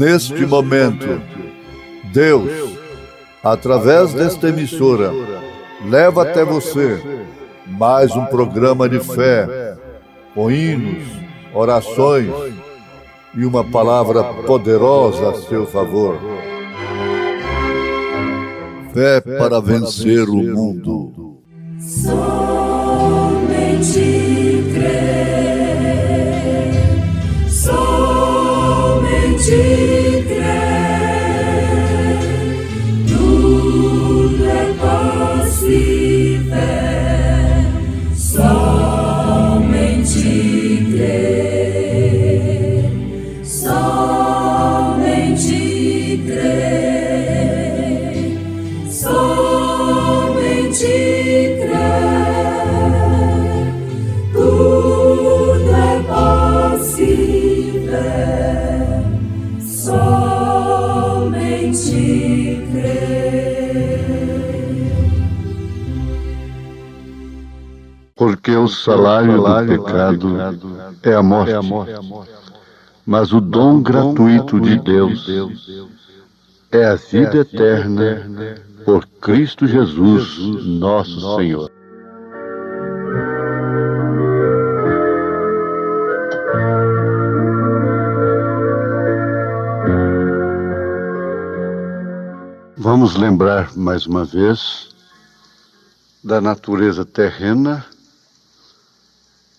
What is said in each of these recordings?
Neste momento, Deus, através desta emissora, leva até você mais um programa de fé, com hinos, orações e uma palavra poderosa a seu favor. Fé para vencer o mundo. Somente crer, somente crer, tudo é possível, somente crer, somente crer, somente crer, tudo é possível, somente crer. Porque o salário do pecado é a morte, mas o dom gratuito de Deus é a vida eterna por Cristo Jesus, nosso Senhor. Vamos lembrar mais uma vez da natureza terrena,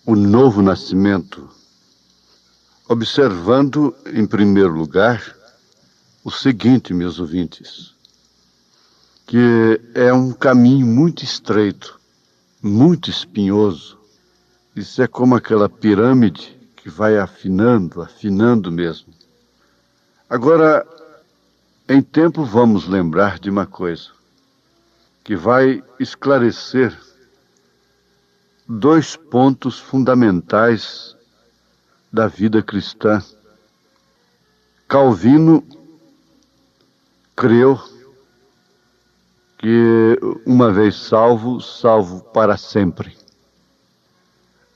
o novo nascimento, observando, em primeiro lugar, o seguinte, meus ouvintes, que é um caminho muito estreito, muito espinhoso. Isso é como aquela pirâmide que vai afinando, afinando mesmo. Agora, em tempo, vamos lembrar de uma coisa, que vai esclarecer dois pontos fundamentais da vida cristã. Calvino creu que uma vez salvo, salvo para sempre.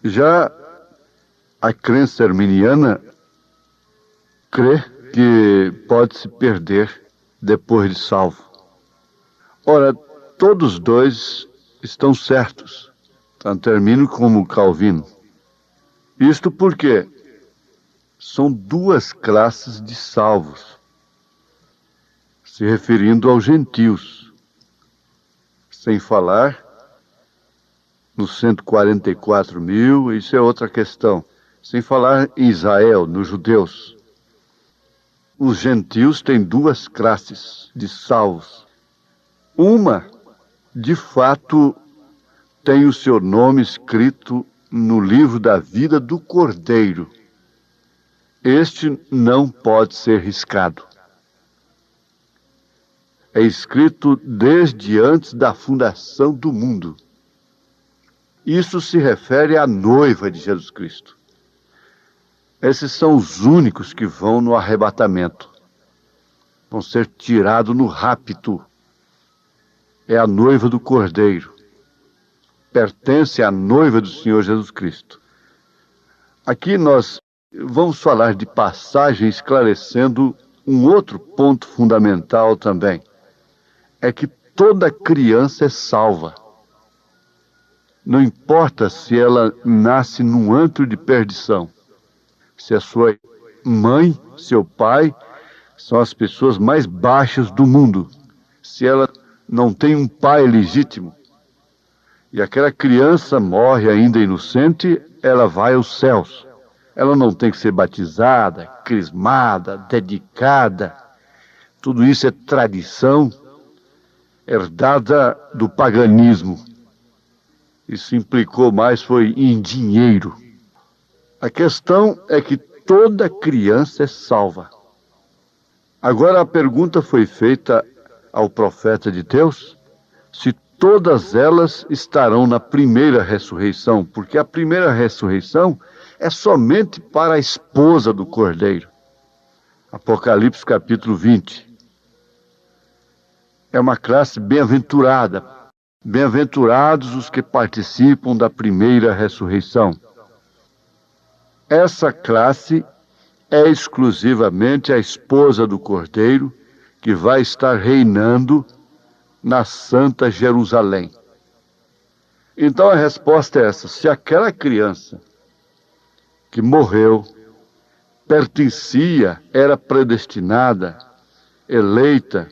Já a crença arminiana crê que pode se perder depois de salvo. Ora, todos dois estão certos, tanto Armínio como Calvino. Isto porque são duas classes de salvos, se referindo aos gentios, sem falar nos 144 mil, isso é outra questão, sem falar em Israel, nos judeus. Os gentios têm duas classes de salvos. Uma, de fato, tem o seu nome escrito no livro da vida do Cordeiro. Este não pode ser riscado. É escrito desde antes da fundação do mundo. Isso se refere à noiva de Jesus Cristo. Esses são os únicos que vão no arrebatamento. Vão ser tirados no rapto. É a noiva do Cordeiro. Pertence à noiva do Senhor Jesus Cristo. Aqui nós vamos falar de passagem esclarecendo um outro ponto fundamental também. É que toda criança é salva. Não importa se ela nasce num antro de perdição. Se a sua mãe, seu pai, são as pessoas mais baixas do mundo. Se ela não tem um pai legítimo, e aquela criança morre ainda inocente, ela vai aos céus. Ela não tem que ser batizada, crismada, dedicada. Tudo isso é tradição herdada do paganismo. Isso implicou mais foi em dinheiro. A questão é que toda criança é salva. Agora a pergunta foi feita ao profeta de Deus, se todas elas estarão na primeira ressurreição, porque a primeira ressurreição é somente para a esposa do Cordeiro. Apocalipse capítulo 20. É uma classe bem-aventurada. Bem-aventurados os que participam da primeira ressurreição. Essa classe é exclusivamente a esposa do Cordeiro que vai estar reinando na Santa Jerusalém. Então a resposta é essa: se aquela criança que morreu pertencia, era predestinada, eleita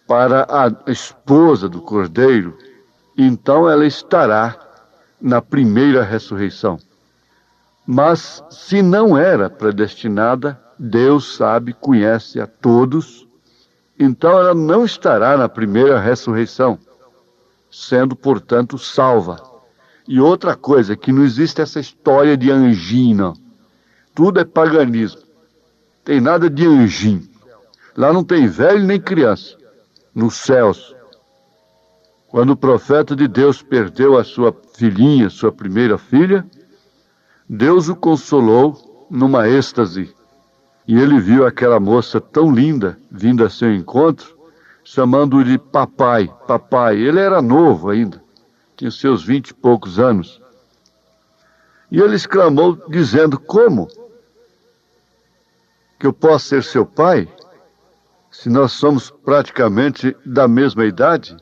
para a esposa do Cordeiro, então ela estará na primeira ressurreição. Mas se não era predestinada, Deus sabe, conhece a todos, então ela não estará na primeira ressurreição, sendo, portanto, salva. E outra coisa, que não existe essa história de anjinho, não. Tudo é paganismo. Tem nada de anjinho. Lá não tem velho nem criança. Nos céus. Quando o profeta de Deus perdeu a sua filhinha, sua primeira filha, Deus o consolou numa êxtase. E ele viu aquela moça tão linda vindo a seu encontro, chamando-o de papai, papai. Ele era novo ainda, tinha seus 20 e poucos anos. E ele exclamou, dizendo: como que eu posso ser seu pai, se nós somos praticamente da mesma idade?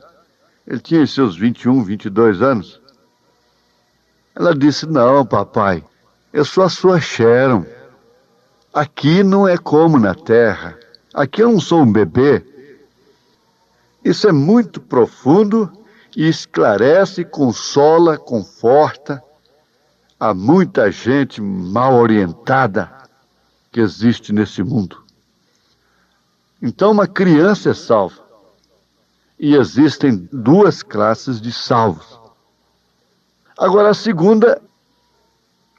Ele tinha seus 21, 22 anos. Ela disse: não, papai, eu sou a sua Sharon. Aqui não é como na terra. Aqui eu não sou um bebê. Isso é muito profundo e esclarece, consola, conforta a muita gente mal orientada que existe nesse mundo. Então uma criança é salva. E existem duas classes de salvos. Agora a segunda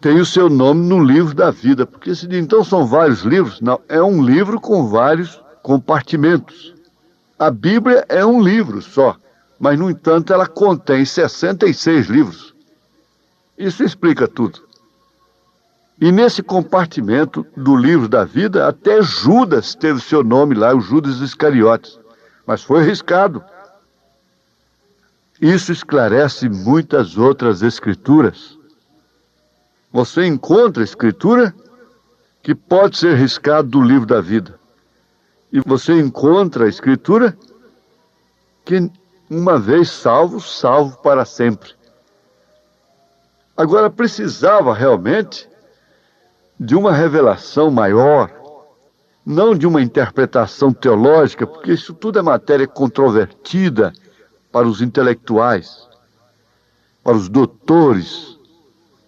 tem o seu nome no livro da vida, porque se então são vários livros, não, é um livro com vários compartimentos. A Bíblia é um livro só, mas no entanto ela contém 66 livros. Isso explica tudo. E nesse compartimento do livro da vida, até Judas teve seu nome lá, o Judas Iscariotes, mas foi riscado. Isso esclarece muitas outras escrituras. Você encontra escritura que pode ser riscada do livro da vida. E você encontra a escritura que, uma vez salvo, salvo para sempre. Agora, precisava realmente de uma revelação maior, não de uma interpretação teológica, porque isso tudo é matéria controvertida para os intelectuais, para os doutores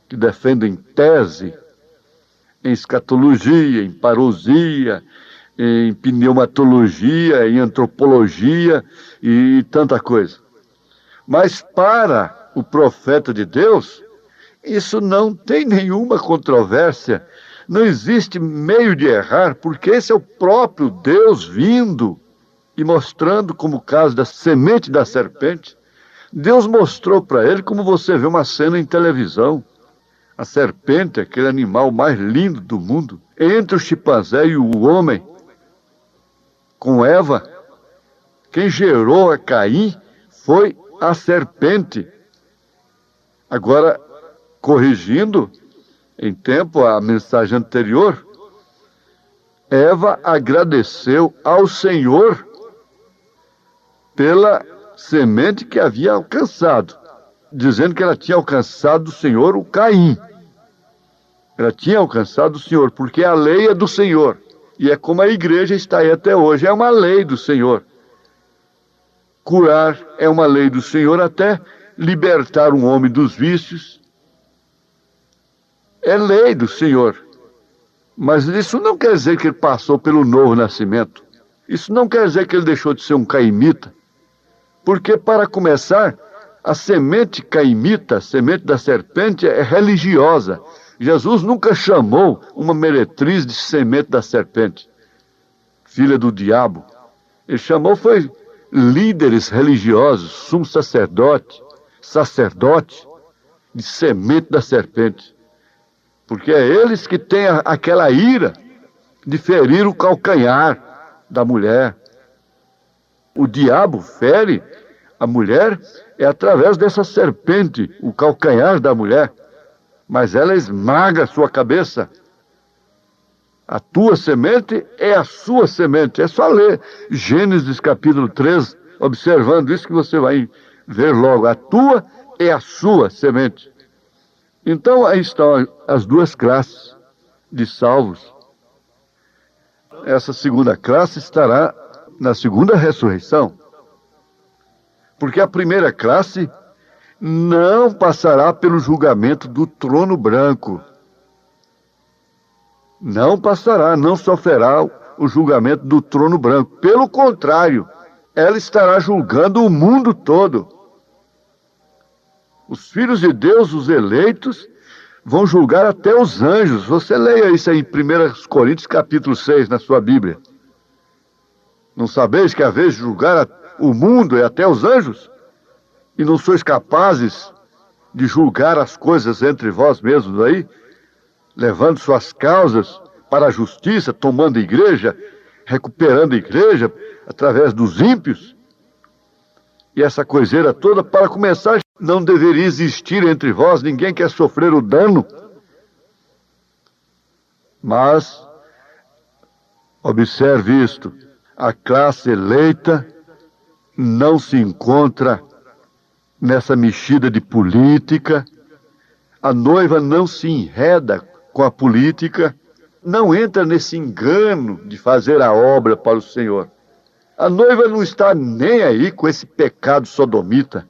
que defendem tese em escatologia, em parousia, em pneumatologia, em antropologia e tanta coisa. Mas para o profeta de Deus, isso não tem nenhuma controvérsia, não existe meio de errar, porque esse é o próprio Deus vindo e mostrando, como o caso da semente da serpente. Deus mostrou para ele como você vê uma cena em televisão. A serpente, aquele animal mais lindo do mundo, entre o chimpanzé e o homem, com Eva, quem gerou a Caim foi a serpente. Agora, corrigindo em tempo a mensagem anterior, Eva agradeceu ao Senhor pela semente que havia alcançado, dizendo que ela tinha alcançado do Senhor o Caim. Ela tinha alcançado o Senhor, porque a lei é do Senhor. E é como a igreja está aí até hoje, é uma lei do Senhor. Curar é uma lei do Senhor, até libertar um homem dos vícios é lei do Senhor. Mas isso não quer dizer que ele passou pelo novo nascimento. Isso não quer dizer que ele deixou de ser um caimita. Porque, para começar, a semente caimita, a semente da serpente, é religiosa. Jesus nunca chamou uma meretriz de semente da serpente, filha do diabo. Ele chamou foi líderes religiosos, sumo sacerdote, de semente da serpente. Porque é eles que têm aquela ira de ferir o calcanhar da mulher. O diabo fere a mulher é através dessa serpente, o calcanhar da mulher. Mas ela esmaga a sua cabeça. A tua semente é a sua semente. É só ler Gênesis capítulo 3, observando isso que você vai ver logo. A tua é a sua semente. Então aí estão as duas classes de salvos. Essa segunda classe estará na segunda ressurreição. Porque a primeira classe não passará pelo julgamento do trono branco. Não passará, não sofrerá o julgamento do trono branco. Pelo contrário, ela estará julgando o mundo todo. Os filhos de Deus, os eleitos, vão julgar até os anjos. Você leia isso aí em 1 Coríntios capítulo 6 na sua Bíblia. Não sabeis que a vez de julgar o mundo é até os anjos? E não sois capazes de julgar as coisas entre vós mesmos aí? Levando suas causas para a justiça, tomando igreja, recuperando a igreja através dos ímpios. E essa coiseira toda, para começar, não deveria existir entre vós, ninguém quer sofrer o dano. Mas, observe isto, a classe eleita não se encontra nessa mexida de política, a noiva não se enreda com a política, não entra nesse engano de fazer a obra para o Senhor. A noiva não está nem aí com esse pecado sodomita,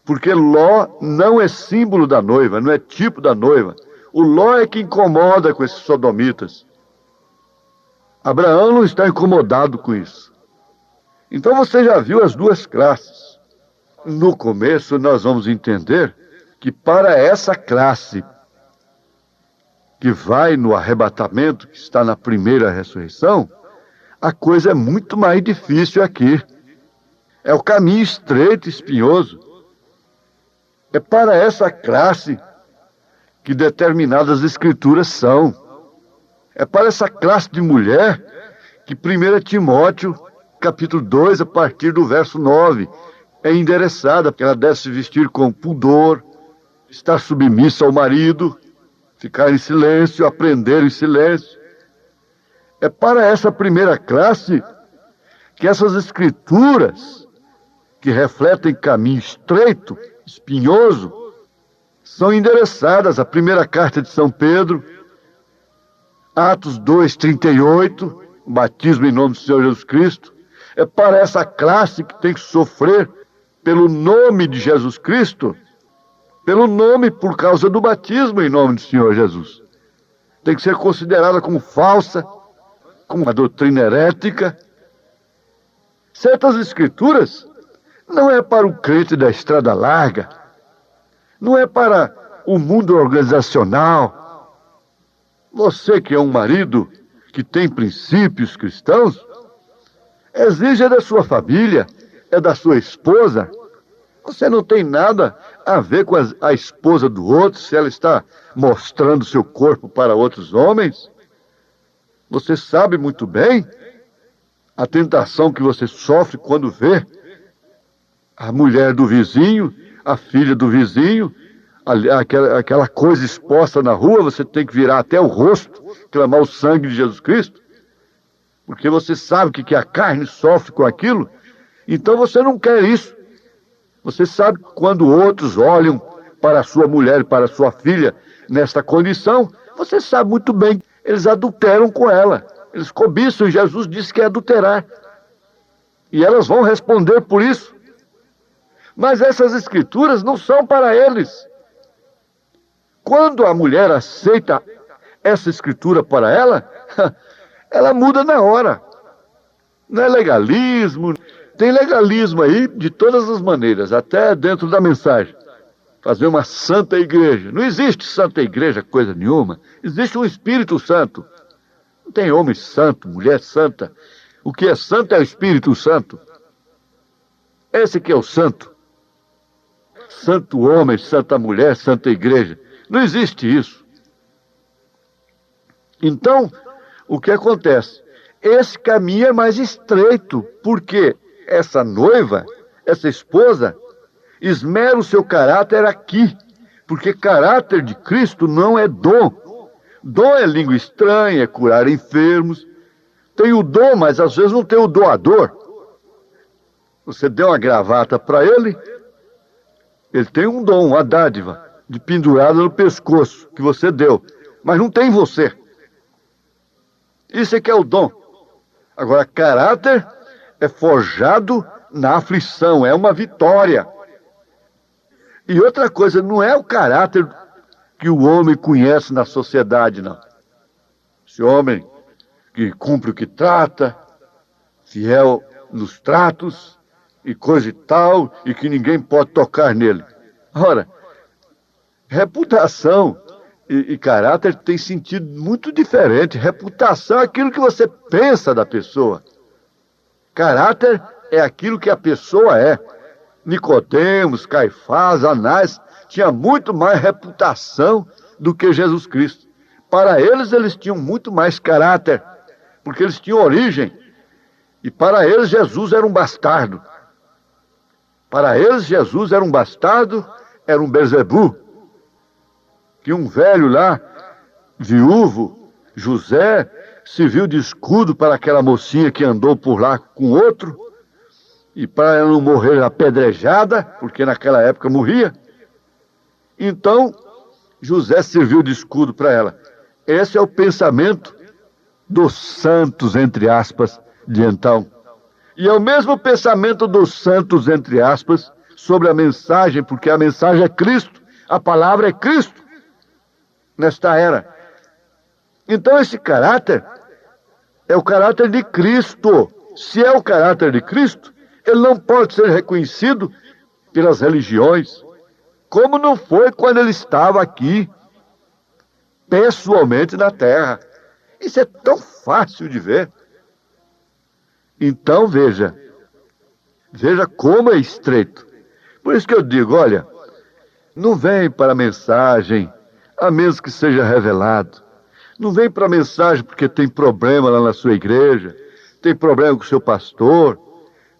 porque Ló não é símbolo da noiva, não é tipo da noiva. O Ló é que incomoda com esses sodomitas. Abraão não está incomodado com isso. Então você já viu as duas classes. No começo nós vamos entender que para essa classe que vai no arrebatamento, que está na primeira ressurreição, a coisa é muito mais difícil aqui. É o caminho estreito e espinhoso. É para essa classe que determinadas escrituras são. É para essa classe de mulher que 1 Timóteo, capítulo 2, a partir do verso 9, é endereçada, porque ela deve se vestir com pudor, estar submissa ao marido, ficar em silêncio, aprender em silêncio. É para essa primeira classe que essas escrituras, que refletem caminho estreito, espinhoso, são endereçadas. A primeira carta de São Pedro, Atos 2:38, o batismo em nome do Senhor Jesus Cristo. É para essa classe que tem que sofrer pelo nome de Jesus Cristo, pelo nome por causa do batismo em nome do Senhor Jesus. Tem que ser considerada como falsa, como uma doutrina herética. Certas escrituras não é para o crente da estrada larga, não é para o mundo organizacional. Você que é um marido que tem princípios cristãos, exija da sua família, é da sua esposa. Você não tem nada a ver com a esposa do outro, se ela está mostrando seu corpo para outros homens. Você sabe muito bem a tentação que você sofre quando vê a mulher do vizinho, a filha do vizinho, aquela coisa exposta na rua. Você tem que virar até o rosto, clamar o sangue de Jesus Cristo, porque você sabe que a carne sofre com aquilo. Então você não quer isso. Você sabe que quando outros olham para a sua mulher e para a sua filha nesta condição, você sabe muito bem, eles adulteram com ela. Eles cobiçam, e Jesus disse que é adulterar. E elas vão responder por isso. Mas essas escrituras não são para eles. Quando a mulher aceita essa escritura para ela, ela muda na hora. Não é legalismo. Tem legalismo aí de todas as maneiras, até dentro da mensagem. Fazer uma santa igreja. Não existe santa igreja, coisa nenhuma. Existe um Espírito Santo. Não tem homem santo, mulher santa. O que é santo é o Espírito Santo. Esse que é o santo. Santo homem, santa mulher, santa igreja. Não existe isso. Então, o que acontece? Esse caminho é mais estreito, porque essa noiva, essa esposa, esmera o seu caráter aqui, porque caráter de Cristo não é dom. Dom é língua estranha, é curar enfermos. Tem o dom, mas às vezes não tem o doador. Você deu uma gravata para ele tem um dom, uma dádiva, de pendurada no pescoço, que você deu, mas não tem você. Isso é que é o dom. Agora, caráter é forjado na aflição, é uma vitória. E outra coisa, não é o caráter que o homem conhece na sociedade, não. Esse homem que cumpre o que trata, fiel nos tratos e coisa e tal, e que ninguém pode tocar nele. Ora, reputação e caráter tem sentido muito diferente. Reputação é aquilo que você pensa da pessoa. Caráter é aquilo que a pessoa é. Nicodemos, Caifás, Anás tinha muito mais reputação do que Jesus Cristo. Para eles tinham muito mais caráter, porque eles tinham origem. E para eles Jesus era um bastardo. Para eles Jesus era um bastardo, era um Beelzebu. Que um velho lá, viúvo, José, serviu de escudo para aquela mocinha que andou por lá com outro, e para ela não morrer apedrejada, porque naquela época morria. Então, José serviu de escudo para ela. Esse é o pensamento dos santos, entre aspas, de então. E é o mesmo pensamento dos santos, entre aspas, sobre a mensagem, porque a mensagem é Cristo, a palavra é Cristo, nesta era. Então esse caráter é o caráter de Cristo. Se é o caráter de Cristo, ele não pode ser reconhecido pelas religiões, como não foi quando ele estava aqui, pessoalmente na terra. Isso é tão fácil de ver. Então veja como é estreito. Por isso que eu digo, olha, não vem para a mensagem, a menos que seja revelado. Não vem para a mensagem porque tem problema lá na sua igreja, tem problema com o seu pastor,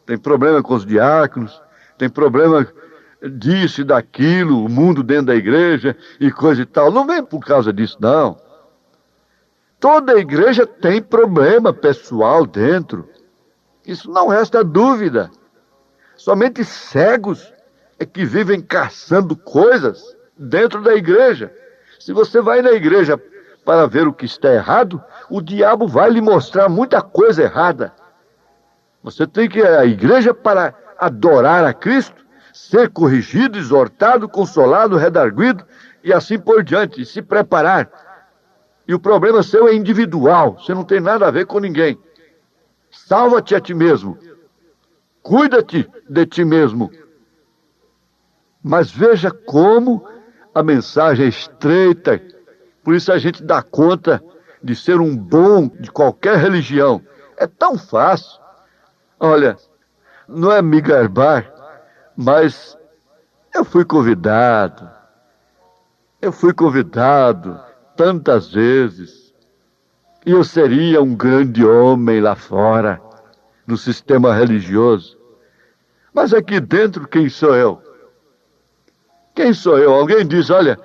tem problema com os diáconos, tem problema disso e daquilo, o mundo dentro da igreja e coisa e tal. Não vem por causa disso, não. Toda igreja tem problema pessoal dentro. Isso não resta dúvida. Somente cegos é que vivem caçando coisas dentro da igreja. Se você vai na igreja para ver o que está errado, o diabo vai lhe mostrar muita coisa errada. Você tem que ir à igreja para adorar a Cristo, ser corrigido, exortado, consolado, redarguido e assim por diante, e se preparar. E o problema seu é individual, você não tem nada a ver com ninguém. Salva-te a ti mesmo. Cuida-te de ti mesmo. Mas veja como a mensagem é estreita. Por isso a gente dá conta de ser um bom de qualquer religião. É tão fácil. Olha, não é me gabar, mas eu fui convidado tantas vezes. E eu seria um grande homem lá fora, no sistema religioso. Mas aqui dentro, quem sou eu? Quem sou eu? Alguém diz, olha,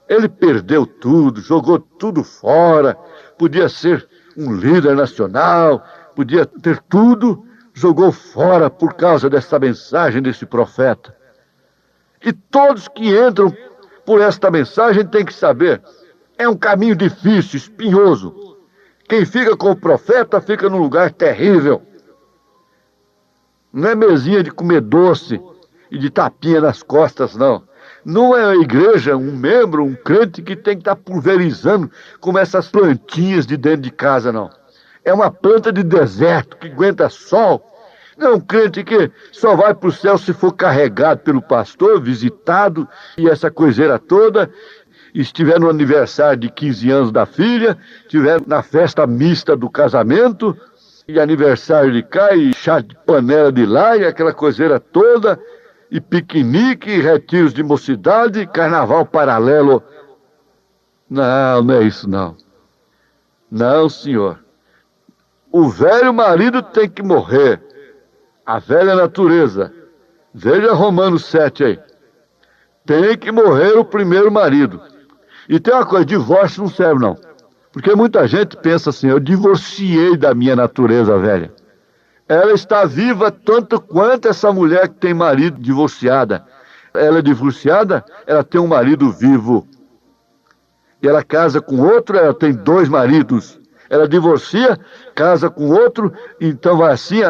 ele perdeu tudo, jogou tudo fora, podia ser um líder nacional, podia ter tudo, jogou fora por causa dessa mensagem desse profeta. E todos que entram por esta mensagem têm que saber, é um caminho difícil, espinhoso. Quem fica com o profeta fica num lugar terrível. Não é mesinha de comer doce e de tapinha nas costas, não. Não é a igreja, um membro, um crente que tem que estar pulverizando como essas plantinhas de dentro de casa, não. É uma planta de deserto que aguenta sol. Não é um crente que só vai para o céu se for carregado pelo pastor, visitado e essa coiseira toda. Estiver no aniversário de 15 anos da filha, estiver na festa mista do casamento, e aniversário de cá, e chá de panela de lá, e aquela coiseira toda, e piquenique, e retiros de mocidade, e carnaval paralelo. Não, não é isso não. Não, senhor. O velho marido tem que morrer. A velha natureza. Veja Romanos 7 aí. Tem que morrer o primeiro marido. E tem uma coisa, divórcio não serve não. Porque muita gente pensa assim, eu divorciei da minha natureza velha. Ela está viva tanto quanto essa mulher que tem marido divorciada. Ela é divorciada, ela tem um marido vivo. E ela casa com outro, ela tem 2 maridos. Ela divorcia, casa com outro, então vai assim,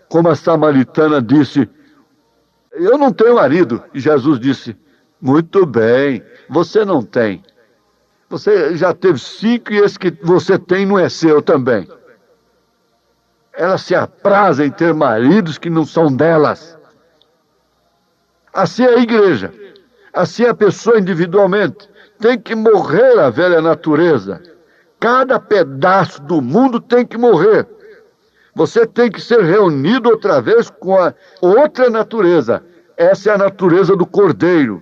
como a samaritana disse, eu não tenho marido. E Jesus disse, muito bem, você não tem. Você já teve 5 e esse que você tem não é seu também. Ela se apraz em ter maridos que não são delas. Assim é a igreja. Assim é a pessoa individualmente. Tem que morrer a velha natureza. Cada pedaço do mundo tem que morrer. Você tem que ser reunido outra vez com a outra natureza. Essa é a natureza do Cordeiro.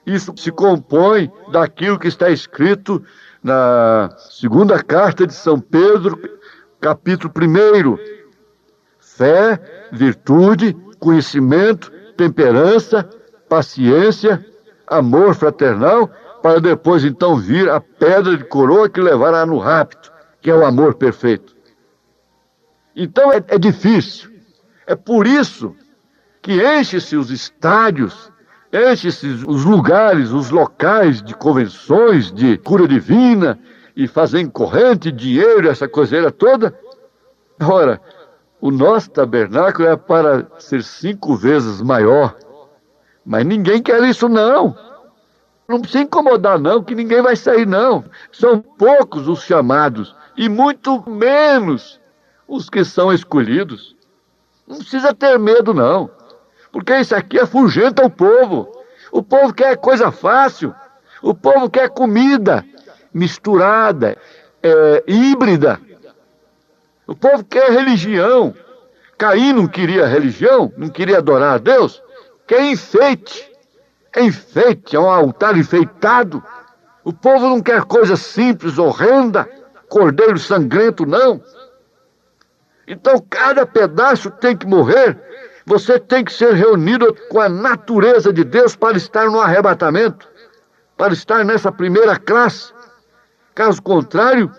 Isso se compõe daquilo que está escrito na 2ª carta de São Pedro, capítulo 1. Fé, virtude, conhecimento, temperança, paciência, amor fraternal, para depois então vir a pedra de coroa que levará no rapto, que é o amor perfeito. Então é difícil. É por isso que enche-se os estádios, enche-se os lugares, os locais de convenções, de cura divina, e fazem corrente, dinheiro, essa coiseira toda. Ora, o nosso tabernáculo é para ser 5 vezes maior. Mas ninguém quer isso, não. Não precisa incomodar, não, que ninguém vai sair, não. São poucos os chamados, e muito menos os que são escolhidos. Não precisa ter medo, não. Porque isso aqui afugenta o povo. O povo quer coisa fácil. O povo quer comida misturada, híbrida. O povo quer religião. Caim não queria religião, não queria adorar a Deus. Quer enfeite. Enfeite, é um altar enfeitado. O povo não quer coisa simples, horrenda, cordeiro sangrento, não. Então cada pedaço tem que morrer. Você tem que ser reunido com a natureza de Deus para estar no arrebatamento, para estar nessa primeira classe. Caso contrário,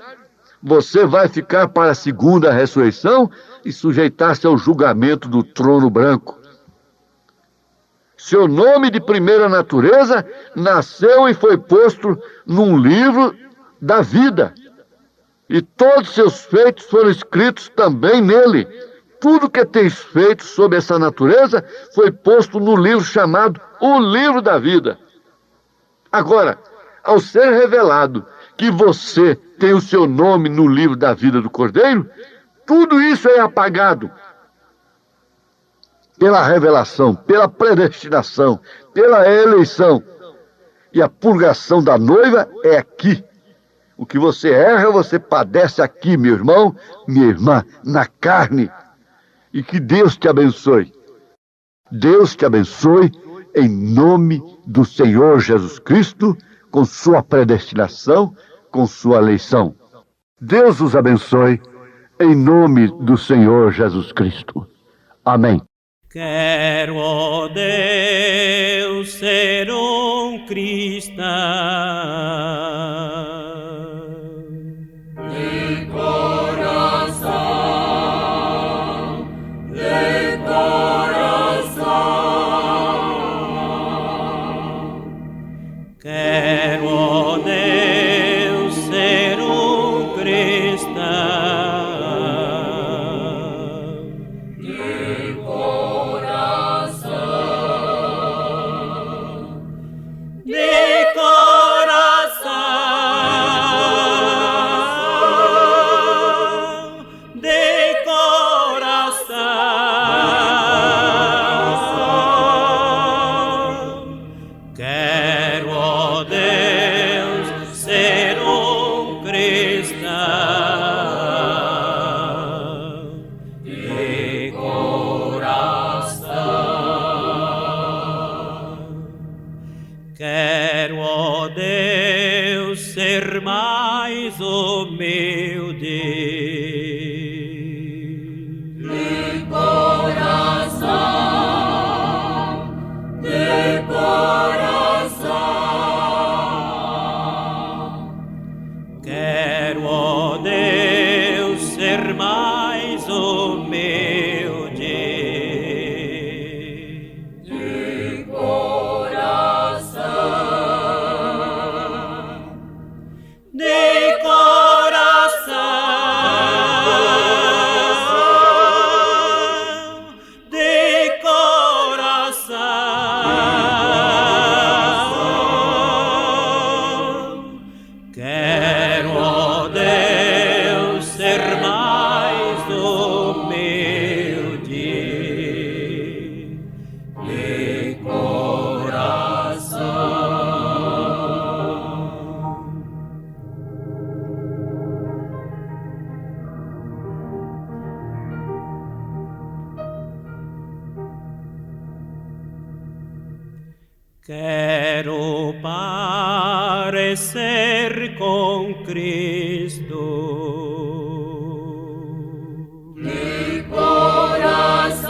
você vai ficar para a segunda ressurreição e sujeitar-se ao julgamento do trono branco. Seu nome de primeira natureza nasceu e foi posto num livro da vida. E todos seus feitos foram escritos também nele. Tudo que tens feito sobre essa natureza foi posto no livro chamado O Livro da Vida. Agora, ao ser revelado que você tem o seu nome no livro da vida do Cordeiro, tudo isso é apagado pela revelação, pela predestinação, pela eleição. E a purgação da noiva é aqui. O que você erra, você padece aqui, meu irmão, minha irmã, na carne. E que Deus te abençoe. Deus te abençoe em nome do Senhor Jesus Cristo, com sua predestinação, com sua eleição. Deus os abençoe em nome do Senhor Jesus Cristo. Amém. Quero, ó Deus, ser cristão. De coração, de coração. Quero, ó Deus, ser cristão. De coração, De coração, de coração. Quero, ó Deus, ser cristão. De coração. Quero, ó Deus, ser mais humilde. de coração, de coração. Quero, Quero parecer com Cristo. De coração,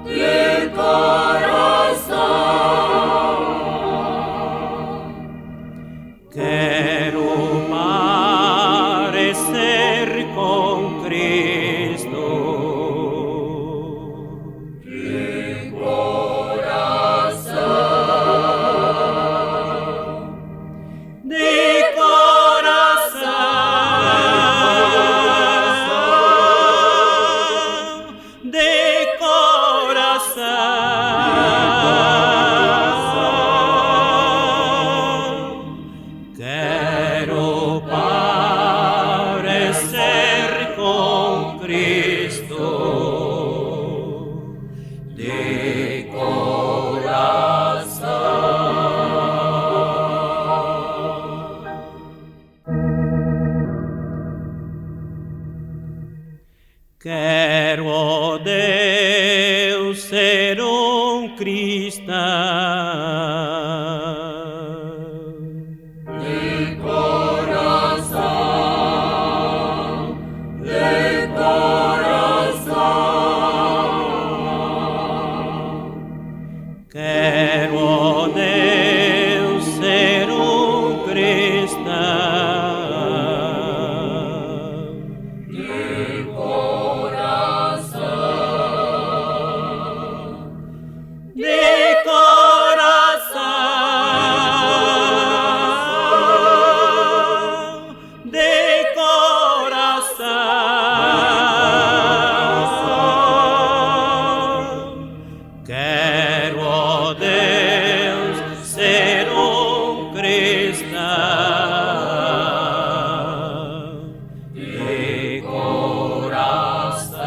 de coração. Quero parecer com Cristo. De coração, De coração, de coração, quero parecer com Cristo. De coração. Quero, ó Deus, ser cristão. de coração, de coração. Quero, ó Deus, ser cristão. De coração, De coração, de coração, quero, ó Deus, ser cristão. De coração.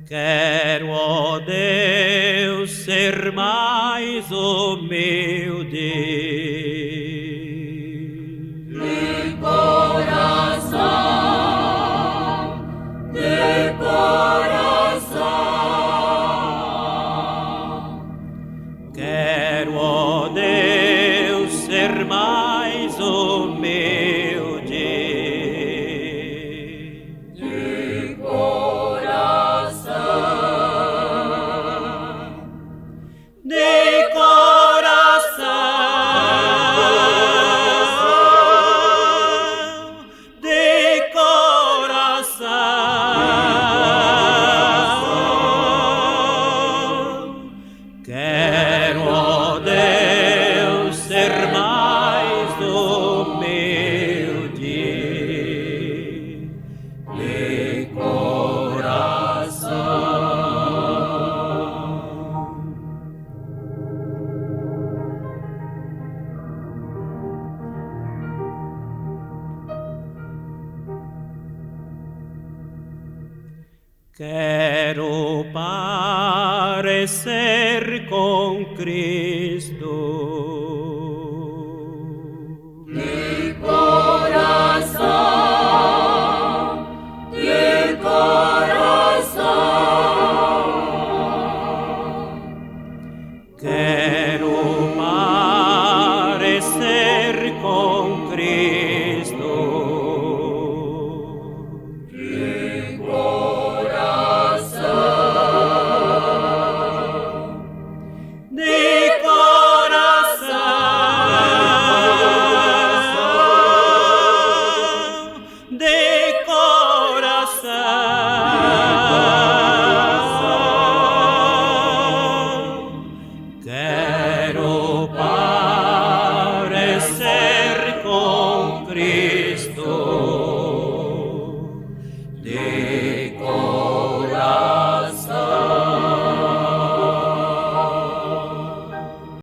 Quero, ó Deus, ser mais humilde. de coração, de coração. Quero, ó Deus, ser mais humilde. De coração, De coração, de coração, quero, ó Deus, ser mais humilde. De coração. Quero parecer com Cristo.